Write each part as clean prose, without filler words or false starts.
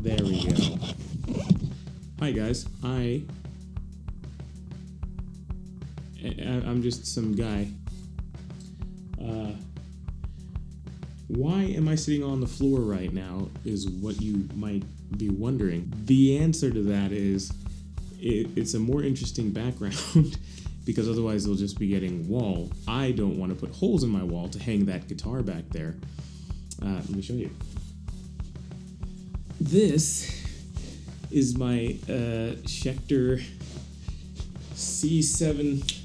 There we go. Hi guys, I'm just some guy. Why am I sitting on the floor right now is what you might be wondering. The answer to that is it's a more interesting background because otherwise they'll just be getting wall. I don't want to put holes in my wall to hang that guitar back there. Let me show you. This is my Schecter C7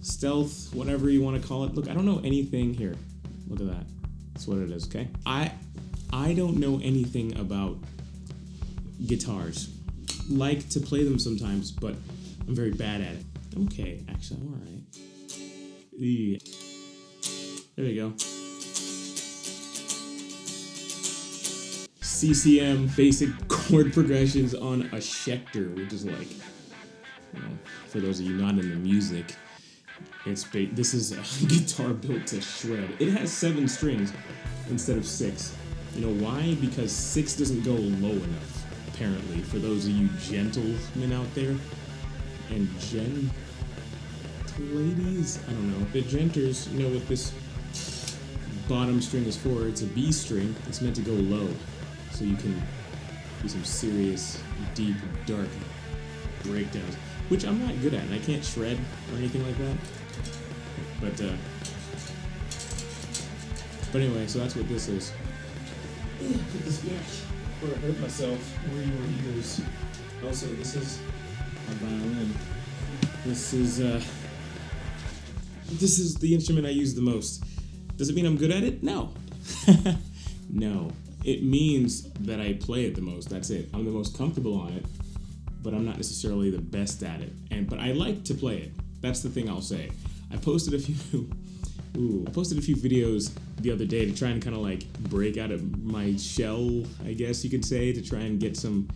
Stealth, whatever you want to call it. Look, I don't know anything here. Look at that. That's what it is, okay? I don't know anything about guitars. Like to play them sometimes, but I'm very bad at it. Okay, actually, I'm alright. Yeah. There we go. CCM basic chord progressions on a Schecter, which is like, you know, for those of you not into music, this is a guitar built to shred. It has 7 strings instead of 6. You know why? Because 6 doesn't go low enough, apparently, for those of you gentlemen out there. And ladies, I don't know. The genters, you know what this bottom string is for. It's a B string. It's meant to go low, so you can do some serious, deep, dark breakdowns, which I'm not good at, and I can't shred or anything like that. But anyway, so that's what this is. Put this back before I hurt myself or your ears. Also, this is a violin. This is the instrument I use the most. Does it mean I'm good at it? No. No. It means that I play it the most. That's it. I'm the most comfortable on it, but I'm not necessarily the best at it. But I like to play it. That's the thing I'll say. I posted a few videos the other day to try and kind of like break out of my shell, I guess you could say, to try and get some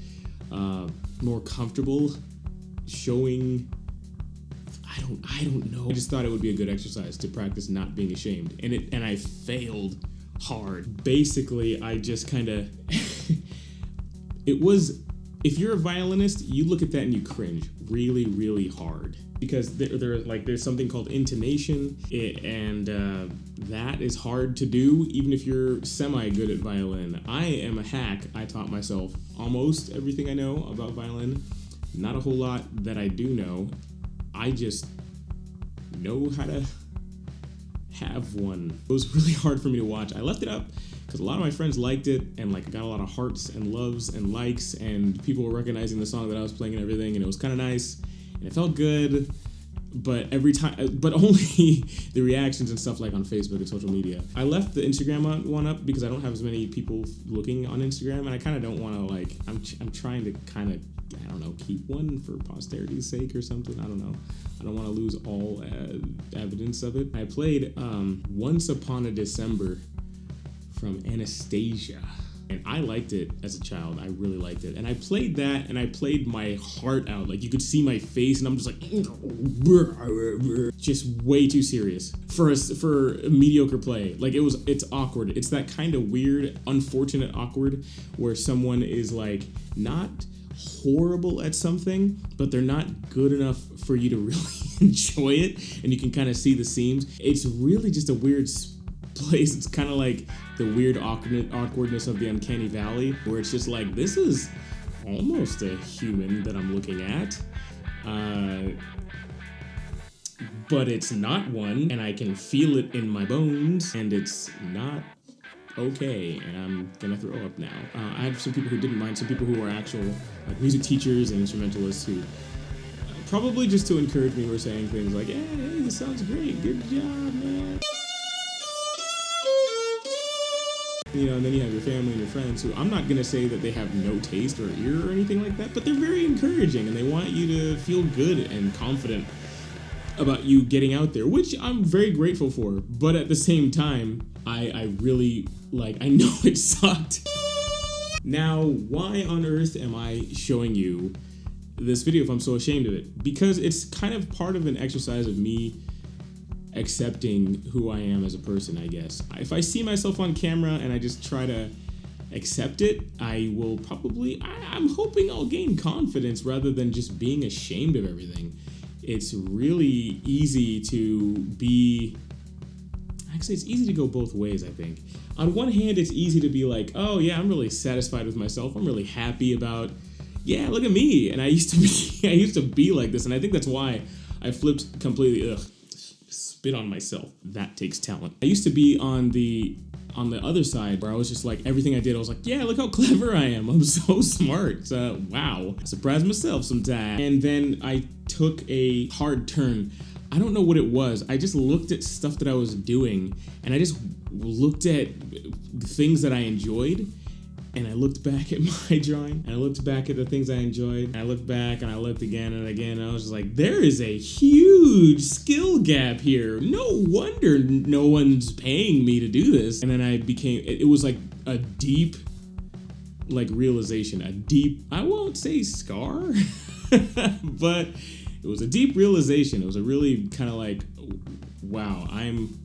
more comfortable showing. I don't know. I just thought it would be a good exercise to practice not being ashamed, and I failed hard. Basically, I just kind of it was. If you're a violinist, you look at that and you cringe really, really hard because there's something called intonation, and that is hard to do even if you're semi-good at violin. I am a hack. I taught myself almost everything I know about violin. Not a whole lot that I do know. I just know how to have one. It was really hard for me to watch. I left it up because a lot of my friends liked it, and like I got a lot of hearts and loves and likes, and people were recognizing the song that I was playing and everything, and it was kind of nice, and it felt good. But only the reactions and stuff like on Facebook and social media. I left the Instagram one up because I don't have as many people looking on Instagram, and I kind of don't want to like. I'm trying to kind of, I don't know, keep one for posterity's sake or something. I don't know. I don't want to lose all evidence of it. I played Once Upon a December from Anastasia, and I liked it as a child. I really liked it, and I played that, and I played my heart out. Like you could see my face, and I'm just like, just way too serious for a mediocre play. Like it's awkward. It's that kind of weird, unfortunate awkward where someone is like not horrible at something, but they're not good enough for you to really enjoy it, and you can kind of see the seams. It's really just a weird place. It's kind of like the weird awkwardness of the Uncanny Valley, where it's just like, this is almost a human that I'm looking at, but it's not one, and I can feel it in my bones, and it's not okay, and I'm gonna throw up now. I have some people who didn't mind, some people who are actual like music teachers and instrumentalists who probably just to encourage me were saying things like, hey, this sounds great, good job, man. You know, and then you have your family and your friends who, I'm not gonna say that they have no taste or ear or anything like that, but they're very encouraging, and they want you to feel good and confident about you getting out there, which I'm very grateful for. But at the same time, I really, like, I know it sucked. Now, why on earth am I showing you this video if I'm so ashamed of it? Because it's kind of part of an exercise of me accepting who I am as a person, I guess. If I see myself on camera and I just try to accept it, I will probably, I'm hoping I'll gain confidence rather than just being ashamed of everything. It's really easy to be, actually, it's easy to go both ways, I think. On one hand, it's easy to be like, oh yeah, I'm really satisfied with myself. I'm really happy about, yeah, look at me. And I used to be like this. And I think that's why I flipped completely, spit on myself. That takes talent. I used to be on the other side where I was just like, everything I did, I was like, yeah, look how clever I am. I'm so smart. Wow. I surprised myself sometimes. And then I took a hard turn. I don't know what it was. I just looked at stuff that I was doing, and I just looked at things that I enjoyed, and I looked back at my drawing, and I looked back at the things I enjoyed, and I looked back, and I looked again and again, and I was just like, there is a huge skill gap here. No wonder no one's paying me to do this. And then it was like a deep, like, realization, I won't say scar, but it was a deep realization. It was a really kind of like, wow, I am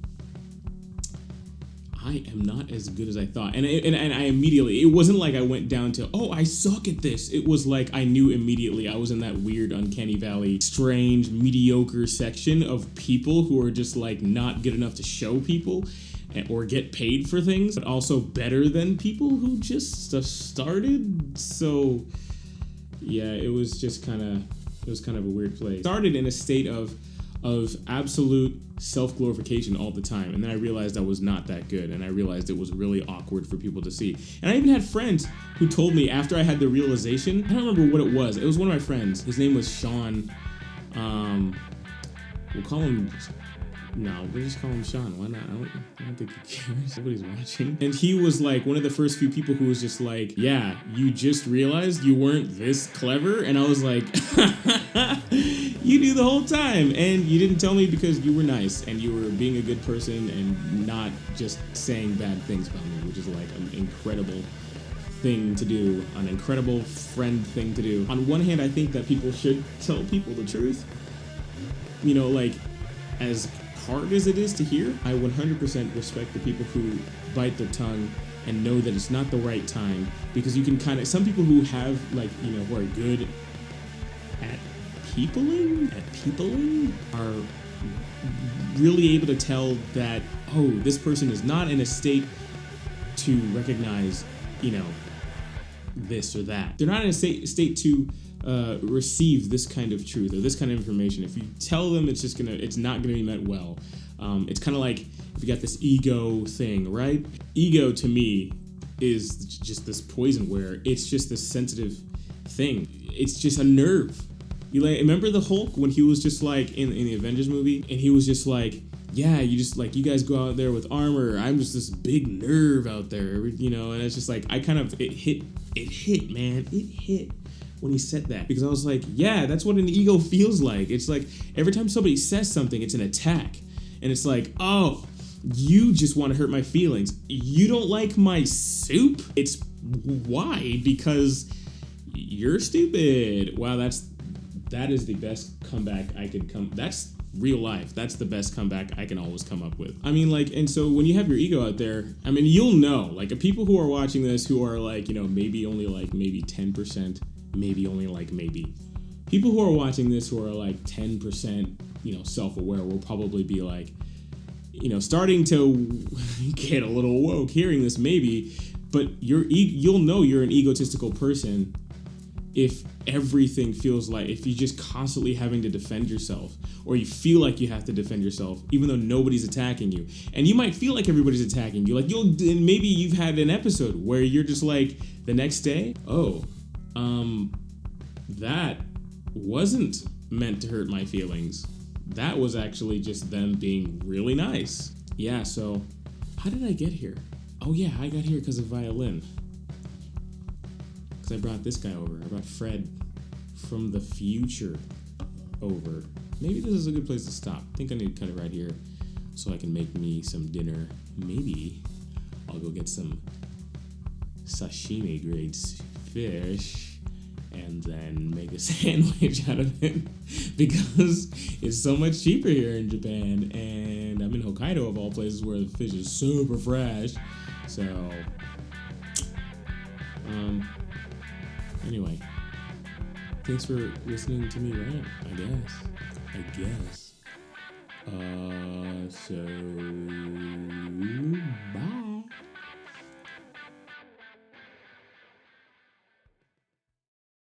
not as good as I thought. And I immediately, it wasn't like I went down to, oh, I suck at this. It was like I knew immediately I was in that weird uncanny valley, strange, mediocre section of people who are just like not good enough to show people or get paid for things, but also better than people who just started. So yeah, it was kind of a weird place. Started in a state of absolute self-glorification all the time, and then I realized I was not that good, and I realized it was really awkward for people to see. And I even had friends who told me after I had the realization, I don't remember what it was. It was one of my friends. His name was Sean. We'll call him. No, we'll just call him Sean. Why not? I don't think he cares. Nobody's watching. And he was like one of the first few people who was just like, yeah, you just realized you weren't this clever? And I was like, you knew the whole time. And you didn't tell me because you were nice and you were being a good person and not just saying bad things about me, which is like an incredible thing to do, an incredible friend thing to do. On one hand, I think that people should tell people the truth. You know, like, as hard as it is to hear, I 100% respect the people who bite their tongue and know that it's not the right time, because you can kind of, some people who have, like, you know, who are good at peopling are really able to tell that, oh, this person is not in a state to recognize, you know, this or that. They're not in a state to receive this kind of truth or this kind of information. If you tell them, it's not gonna be met well. It's kind of like if you got this ego thing, right? Ego to me is just this poison where it's just this sensitive thing. It's just a nerve. You like remember the Hulk when he was just like in the Avengers movie, and he was just like, yeah, you just like, you guys go out there with armor, I'm just this big nerve out there, you know. And it's just like, it hit, man, it hit when he said that, because I was like, yeah, that's what an ego feels like. It's like every time somebody says something, it's an attack, and it's like, oh, you just want to hurt my feelings. You don't like my soup? It's why? Because you're stupid. Wow, that is the best comeback I could come. That's real life. That's the best comeback I can always come up with. I mean, like, and so when you have your ego out there, I mean, you'll know, like, people who are watching this who are like, you know, maybe only like maybe 10%, maybe only like maybe. People who are watching this who are like 10%, you know, self-aware will probably be like, you know, starting to get a little woke hearing this maybe, but you'll know you're an egotistical person if everything feels like, if you're just constantly having to defend yourself, or you feel like you have to defend yourself even though nobody's attacking you. And you might feel like everybody's attacking you. Like, maybe you've had an episode where you're just like, the next day, oh, that wasn't meant to hurt my feelings. That was actually just them being really nice. Yeah, so how did I get here? Oh yeah, I got here because of violin. Because I brought this guy over. I brought Fred from the future over. Maybe this is a good place to stop. I think I need to cut it right here so I can make me some dinner. Maybe I'll go get some sashimi grade fish and then make a sandwich out of it, because it's so much cheaper here in Japan, and I'm in Hokkaido of all places where the fish is super fresh. So Anyway, thanks for listening to me rant, I guess. So